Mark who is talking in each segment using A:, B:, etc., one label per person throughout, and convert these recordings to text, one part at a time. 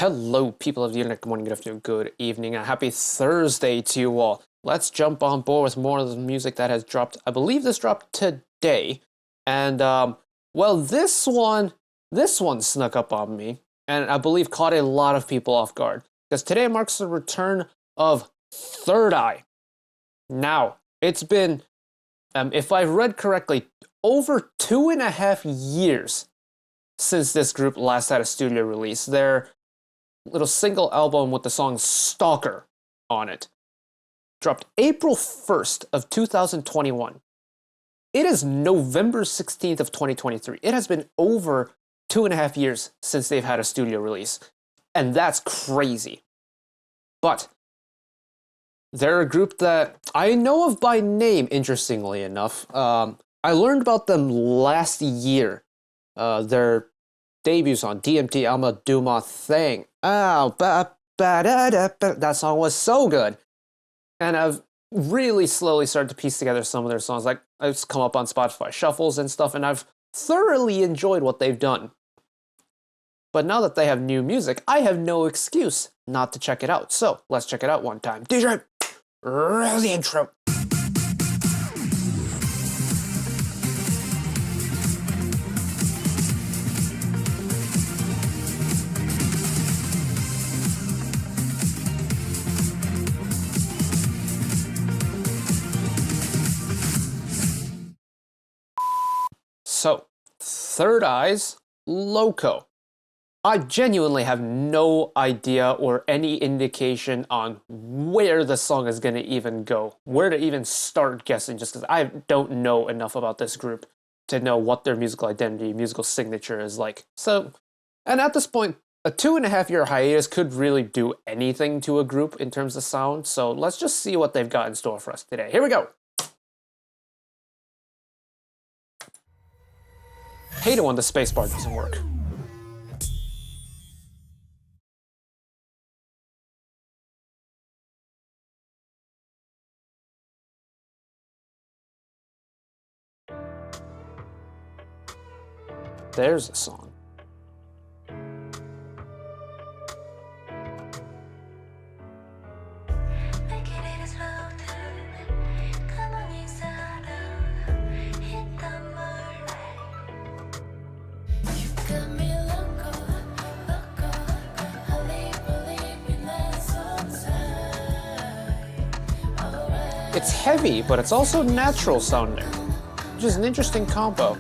A: Hello, people of the internet. Good morning, good afternoon, good evening, and happy Thursday to you all. Let's jump on board with more of the music that has dropped. I believe this dropped today, and well, this one snuck up on me, and I believe caught a lot of people off guard because today marks the return of Third Eye. Now, it's been, if I've read correctly, over 2.5 years since this group last had a studio release. Their little single album with the song Stalker on it dropped April 1st of 2021. It is November 16th of 2023. It has been over 2.5 years since they've had a studio release, and that's crazy. But they're a group that I know of by name, interestingly enough. I learned about them last year. Their debut song, DMT Alma Duma Thing. That song was so good. And I've really slowly started to piece together some of their songs. Like, I've come up on Spotify shuffles and stuff, and I've thoroughly enjoyed what they've done. But now that they have new music, I have no excuse not to check it out. So, let's check it out one time. DJ, roll the intro. So, Third Eye's LOCO. I genuinely have no idea or any indication on where the song is going to even go, where to even start guessing, just because I don't know enough about this group to know what their musical identity, musical signature is like. So, and at this point, a 2.5-year hiatus could really do anything to a group in terms of sound, so let's just see what they've got in store for us today. Here we go! Hate it when the spacebar doesn't work. There's a song. It's heavy, but it's also natural sounding, which is an interesting combo.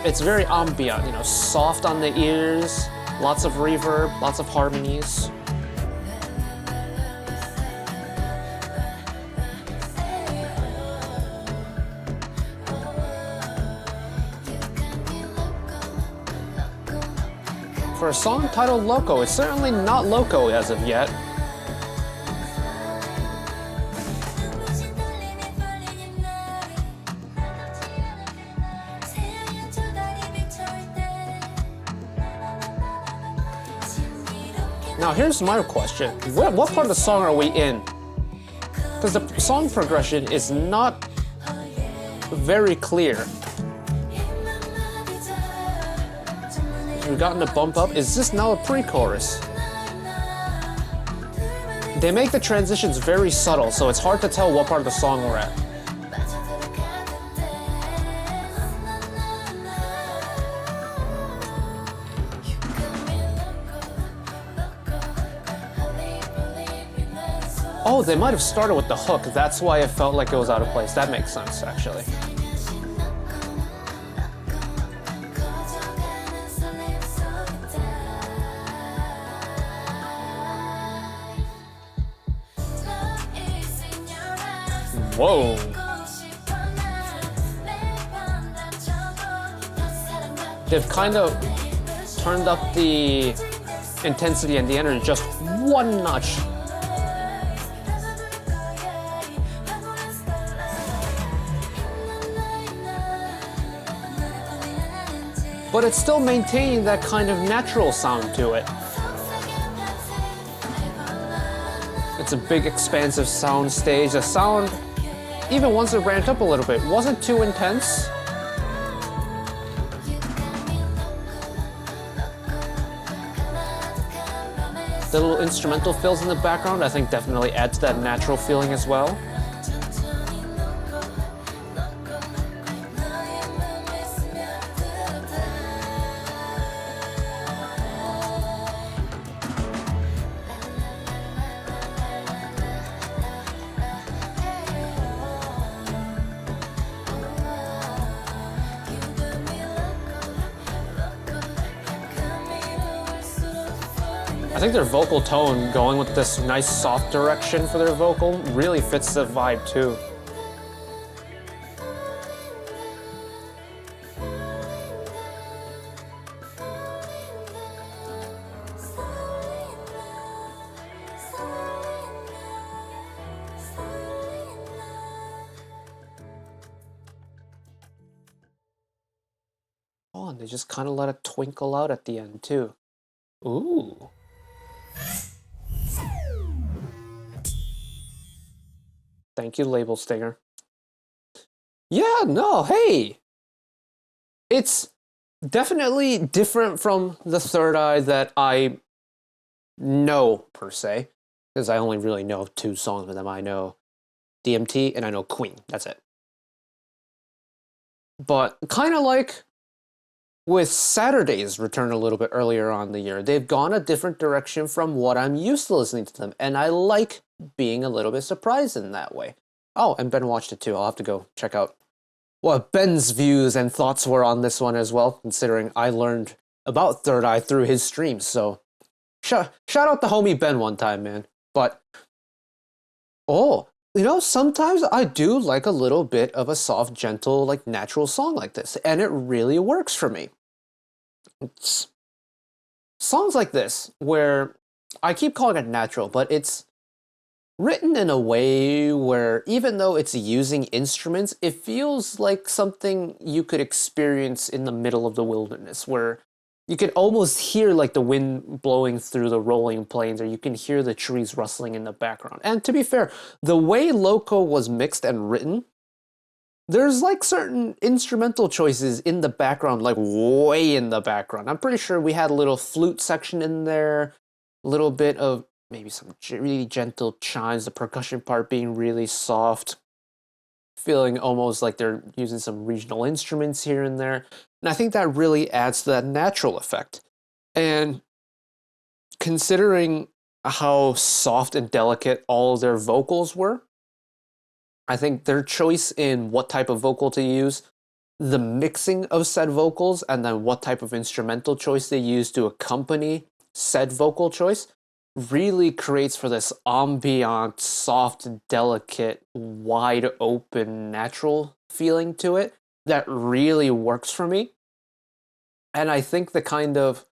A: It's very ambient, you know, soft on the ears, lots of reverb, lots of harmonies. For a song titled LOCO, it's certainly not LOCO as of yet. Now here's my question, what part of the song are we in? Because the song progression is not very clear. We've gotten a bump up, is this now a pre-chorus? They make the transitions very subtle, so it's hard to tell what part of the song we're at. Oh, they might have started with the hook. That's why it felt like it was out of place. That makes sense, actually. Whoa. They've kind of turned up the intensity and the energy just one notch. But it's still maintaining that kind of natural sound to it. It's a big, expansive sound stage. The sound, even once it ramped up a little bit, wasn't too intense. The little instrumental fills in the background, I think, definitely adds that natural feeling as well. I think their vocal tone, going with this nice soft direction for their vocal, really fits the vibe too. Oh, and they just kind of let it twinkle out at the end too. Ooh. Thank you, Label Stinger. Yeah, no, hey! It's definitely different from the Third Eye that I know, per se, because I only really know 2 songs with them. I know DMT and I know Queen. That's it. But kind of like with Saturday's return a little bit earlier on in the year, they've gone a different direction from what I'm used to listening to them, and I like being a little bit surprised in that way. Oh, and Ben watched it too. I'll have to go check out what Ben's views and thoughts were on this one as well, considering I learned about Third Eye through his streams, so shout out the homie Ben one time, man. But, oh, you know, sometimes I do like a little bit of a soft, gentle, like, natural song like this, and it really works for me. It's songs like this, where I keep calling it natural, but it's written in a way where even though it's using instruments, it feels like something you could experience in the middle of the wilderness, where you can almost hear like the wind blowing through the rolling plains, or you can hear the trees rustling in the background. And to be fair, the way LOCO was mixed and written, there's like certain instrumental choices in the background, like way in the background. I'm pretty sure we had a little flute section in there, a little bit of maybe some really gentle chimes, the percussion part being really soft, feeling almost like they're using some regional instruments here and there. And I think that really adds to that natural effect. And considering how soft and delicate all of their vocals were, I think their choice in what type of vocal to use, the mixing of said vocals, and then what type of instrumental choice they use to accompany said vocal choice really creates for this ambient, soft, delicate, wide open, natural feeling to it that really works for me. And I think the kind of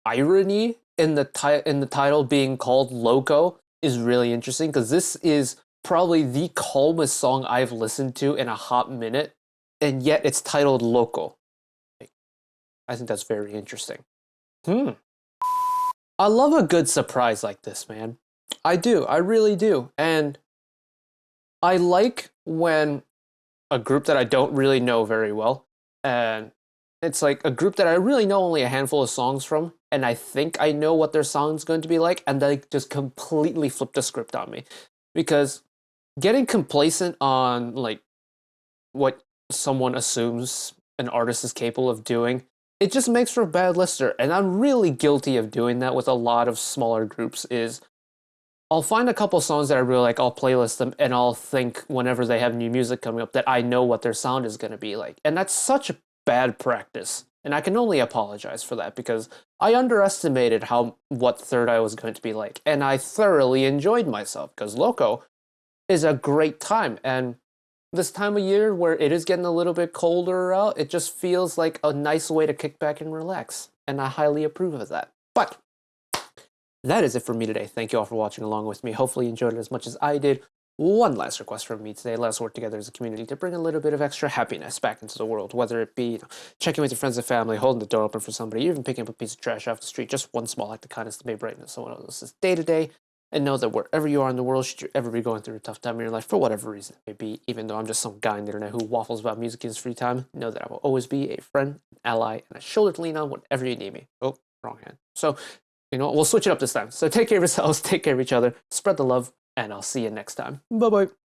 A: irony in the title being called LOCO is really interesting, because this is probably the calmest song I've listened to in a hot minute, and yet it's titled LOCO. I think that's very interesting. I love a good surprise like this, man. I do. I really do. And I like when a group that I don't really know very well, and it's like a group that I really know only a handful of songs from, and I think I know what their song's going to be like, and they just completely flip the script on me. Because getting complacent on like what someone assumes an artist is capable of doing, it just makes for a bad listener. And I'm really guilty of doing that with a lot of smaller groups. Is I'll find a couple songs that I really like, I'll playlist them, and I'll think whenever they have new music coming up that I know what their sound is going to be like. And that's such a bad practice. And I can only apologize for that, because I underestimated what Third Eye was going to be like. And I thoroughly enjoyed myself, because LOCO is a great time. And this time of year where it is getting a little bit colder out, it just feels like a nice way to kick back and relax. And I highly approve of that. But that is it for me today. Thank you all for watching along with me. Hopefully you enjoyed it as much as I did. One last request from me today. Let us work together as a community to bring a little bit of extra happiness back into the world, whether it be checking with your friends and family, holding the door open for somebody, even picking up a piece of trash off the street. Just one small act of kindness that may brighten someone else's day to day. And know that wherever you are in the world, should you ever be going through a tough time in your life, for whatever reason it may be, even though I'm just some guy on the internet who waffles about music in his free time, know that I will always be a friend, an ally, and a shoulder to lean on whenever you need me. Oh, wrong hand. So, You know, we'll switch it up this time. So take care of yourselves, take care of each other, spread the love, and I'll see you next time. Bye bye.